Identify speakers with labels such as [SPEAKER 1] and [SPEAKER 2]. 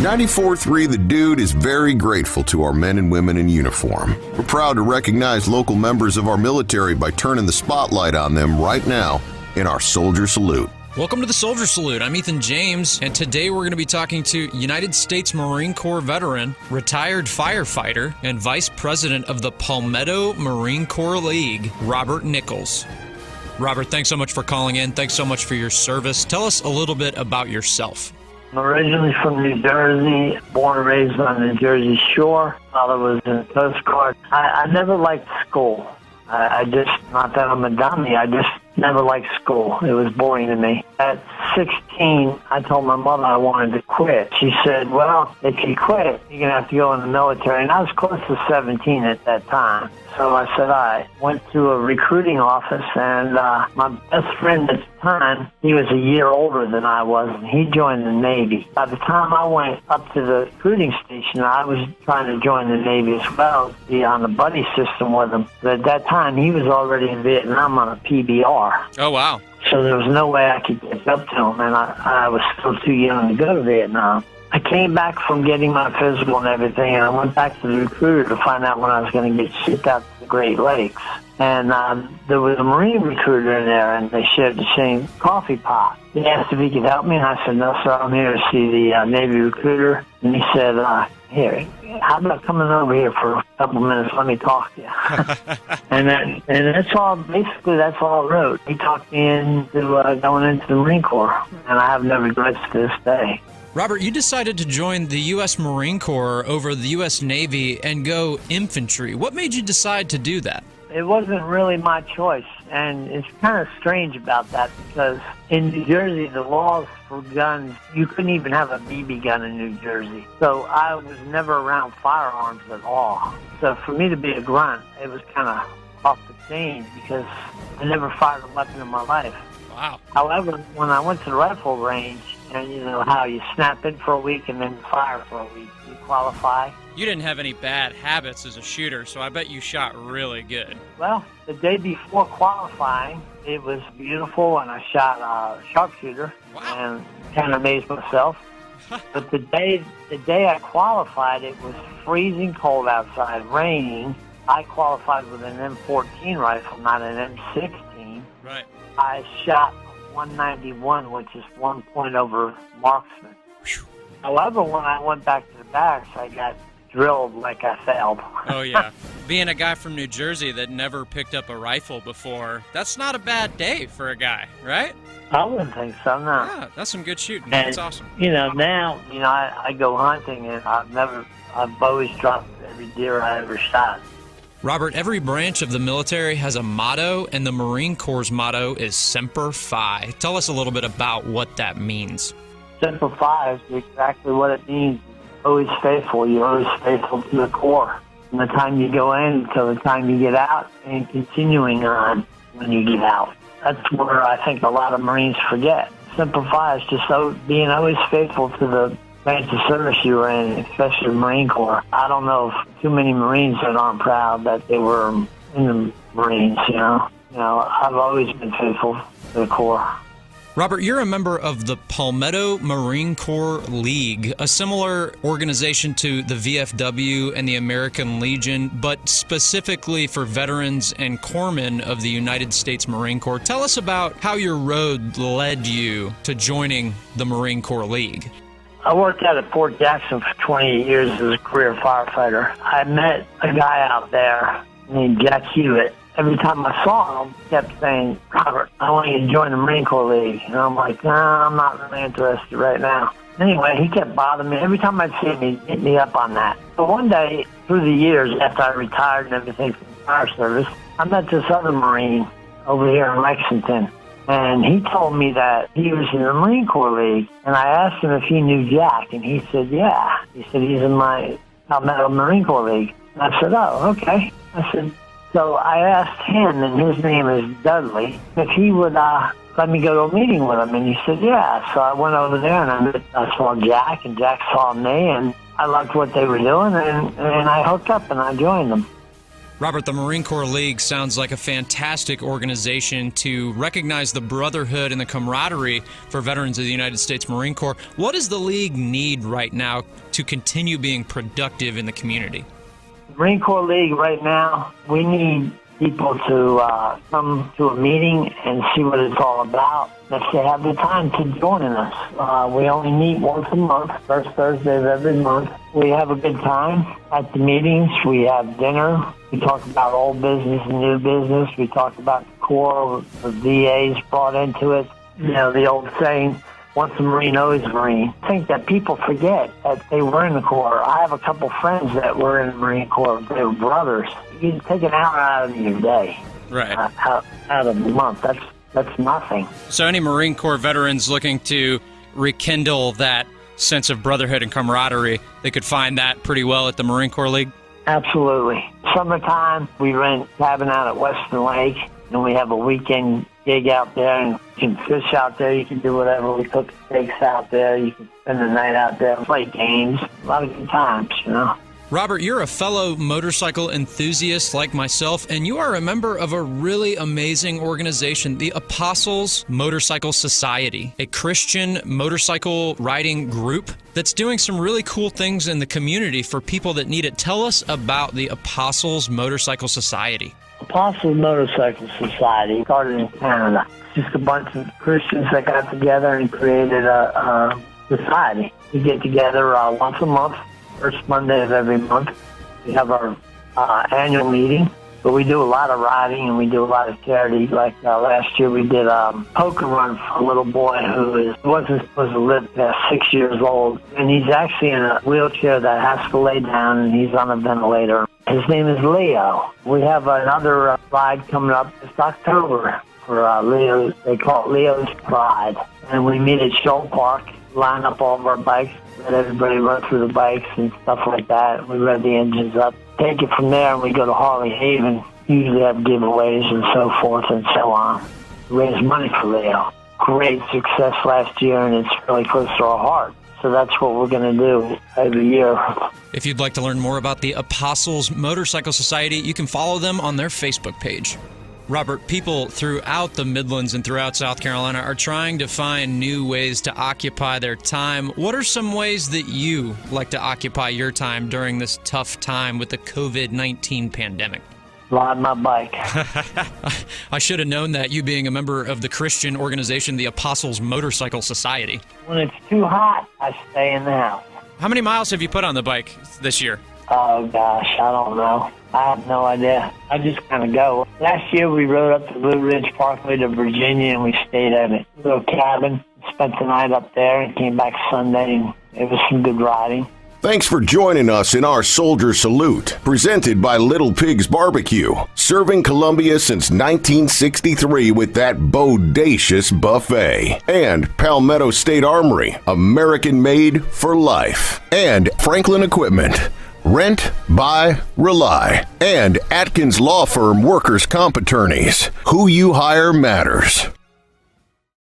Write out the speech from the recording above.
[SPEAKER 1] 94.3 The Dude is very grateful to our men and women in uniform. We're proud to recognize local members of our military by turning the spotlight on them right now in our Soldier Salute.
[SPEAKER 2] Welcome to the Soldier Salute. I'm Ethan James, and today we're going to be talking to United States Marine Corps veteran, retired firefighter, and Vice President of the Palmetto Marine Corps League, Robert Nichols. Robert, thanks so much for calling in. Thanks so much for your service. Tell us a little bit about yourself.
[SPEAKER 3] I'm originally from New Jersey, born and raised on the Jersey Shore. Father was in the Coast Guard. I never liked school. I just, not that I'm a dummy, I just never liked school. It was boring to me. At 16, I told my mother I wanted to quit. She said, well, if you quit, you're going to have to go in the military. And I was close to 17 at that time. So I said, I went to a recruiting office, and my best friend at the time, he was a year older than I was, and he joined the Navy. By the time I went up to the recruiting station, I was trying to join the Navy as well, be on the buddy system with him. But at that time, he was already in Vietnam on a PBR.
[SPEAKER 2] Oh, wow.
[SPEAKER 3] So there was no way I could get up to him, and I was still too young to go to Vietnam. I came back from getting my physical and everything, and I went back to the recruiter to find out when I was going to get shipped out to the Great Lakes. And there was a Marine recruiter in there, and they shared the same coffee pot. He asked if he could help me, and I said, no, sir, I'm here to see the Navy recruiter. And he said, here, how about coming over here for a couple minutes? Let me talk to you. and that's all, basically, that's all I wrote. He talked me into going into the Marine Corps, and I have no regrets to this day.
[SPEAKER 2] Robert, you decided to join the U.S. Marine Corps over the U.S. Navy and go infantry. What made you decide to do that?
[SPEAKER 3] It wasn't really my choice, and it's kind of strange about that because in New Jersey, the laws for guns, you couldn't even have a BB gun in New Jersey. So I was never around firearms at all. So for me to be a grunt, it was kind of off the chain because I never fired a weapon in my life.
[SPEAKER 2] Wow.
[SPEAKER 3] However, when I went to the rifle range, and you know how you snap in for a week and then fire for a week, you qualify.
[SPEAKER 2] You didn't have any bad habits as a shooter, so I bet you shot really good.
[SPEAKER 3] Well, the day before qualifying, it was beautiful, and I shot a sharpshooter.
[SPEAKER 2] Wow.
[SPEAKER 3] And kind of amazed myself. But the day I qualified, it was freezing cold outside, raining. I qualified with an M14 rifle, not an M16.
[SPEAKER 2] Right.
[SPEAKER 3] I shot 191, which is 1 point over marksman.
[SPEAKER 2] Whew.
[SPEAKER 3] However, when I went back to the barracks, I got drilled like I failed.
[SPEAKER 2] Oh, yeah. Being a guy from New Jersey that never picked up a rifle before, that's not a bad day for a guy, right?
[SPEAKER 3] I wouldn't think so, no.
[SPEAKER 2] Yeah, that's some good shooting. That's awesome.
[SPEAKER 3] Now, I go hunting, and I've always dropped every deer I ever shot.
[SPEAKER 2] Robert, every branch of the military has a motto, and the Marine Corps' motto is Semper Fi. Tell us a little bit about what that means.
[SPEAKER 3] Semper Fi is exactly what it means. Always faithful. You're always faithful to the Corps. From the time you go in until the time you get out, and continuing on when you get out. That's where I think a lot of Marines forget. Semper Fi is just being always faithful to the branch of service you were in, especially the Marine Corps. I don't know of too many Marines that aren't proud that they were in the Marines, you know. I've always been faithful to the Corps.
[SPEAKER 2] Robert, you're a member of the Palmetto Marine Corps League, a similar organization to the VFW and the American Legion, but specifically for veterans and corpsmen of the United States Marine Corps. Tell us about how your road led you to joining the Marine Corps League.
[SPEAKER 3] I worked out at Fort Jackson for 28 years as a career firefighter. I met a guy out there named Jack Hewitt. Every time I saw him, he kept saying, Robert, I want you to join the Marine Corps League. And I'm like, nah, I'm not really interested right now. Anyway, he kept bothering me. Every time I'd see him, he'd hit me up on that. So one day, through the years, after I retired and everything from the fire service, I met this other Marine over here in Lexington. And he told me that he was in the Marine Corps League. And I asked him if he knew Jack. And he said, yeah. He said, he's in my Palmetto Marine Corps League. And I said, oh, okay. I said, so I asked him, and his name is Dudley, if he would let me go to a meeting with him. And he said, yeah. So I went over there, and I saw Jack, and Jack saw me, and I liked what they were doing, and I hooked up, and I joined them.
[SPEAKER 2] Robert, the Marine Corps League sounds like a fantastic organization to recognize the brotherhood and the camaraderie for veterans of the United States Marine Corps. What does the League need right now to continue being productive in the community?
[SPEAKER 3] Marine Corps League right now, we need people to come to a meeting and see what it's all about. If they have the time to join us. We only meet once a month, first Thursday of every month. We have a good time at the meetings. We have dinner. We talk about old business and new business. We talk about the Corps, the VAs brought into it. You know, the old saying, once a Marine, always a Marine. I think that people forget that they were in the Corps. I have a couple friends that were in the Marine Corps. They were brothers. You can take an hour out of your day.
[SPEAKER 2] Right.
[SPEAKER 3] Out of the month. That's nothing.
[SPEAKER 2] So any Marine Corps veterans looking to rekindle that sense of brotherhood and camaraderie, they could find that pretty well at the Marine Corps League?
[SPEAKER 3] Absolutely. Summertime, we rent a cabin out at Western Lake, and we have a weekend gig out there, and you can fish out there, you can do whatever. We cook steaks out there, you can spend the night out there, play games. A lot of good times, you know.
[SPEAKER 2] Robert, you're a fellow motorcycle enthusiast like myself, and you are a member of a really amazing organization, the Apostles Motorcycle Society, a Christian motorcycle riding group that's doing some really cool things in the community for people that need it. Tell us about the Apostles Motorcycle Society.
[SPEAKER 3] Apostles Motorcycle Society started in Canada. Just a bunch of Christians that got together and created a society. We get together once a month. First Monday of every month. We have our annual meeting, but we do a lot of riding and we do a lot of charity. Like last year we did a poker run for a little boy who wasn't supposed to live past 6 years old, and he's actually in a wheelchair that has to lay down, and he's on a ventilator. His name is Leo. We have another ride coming up this October for Leo. They call it Leo's Pride, and we meet at Shoal Park, line up all of our bikes, let everybody run through the bikes and stuff like that. We rev the engines up, take it from there, and we go to Harley Haven. Usually have giveaways and so forth and so on. Raise money for Leo. Great success last year, and it's really close to our heart. So that's what we're going to do every year.
[SPEAKER 2] If you'd like to learn more about the Apostles Motorcycle Society, you can follow them on their Facebook page. Robert, people throughout the Midlands and throughout South Carolina are trying to find new ways to occupy their time. What are some ways that you like to occupy your time during this tough time with the COVID-19 pandemic?
[SPEAKER 3] Ride my bike.
[SPEAKER 2] I should have known that, you being a member of the Christian organization, the Apostles Motorcycle Society.
[SPEAKER 3] When it's too hot, I stay in the house.
[SPEAKER 2] How many miles have you put on the bike this year?
[SPEAKER 3] Oh, gosh, I don't know. I have no idea. I just kind of go. Last year, we rode up the Blue Ridge Parkway to Virginia, and we stayed at a little cabin, spent the night up there, and came back Sunday, and it was some good riding.
[SPEAKER 1] Thanks for joining us in our Soldier Salute, presented by Little Pig's Barbecue, serving Columbia since 1963 with that bodacious buffet. And Palmetto State Armory, American made for life. And Franklin Equipment, rent, buy, rely. And Atkins Law Firm Workers' Comp Attorneys, who you hire matters.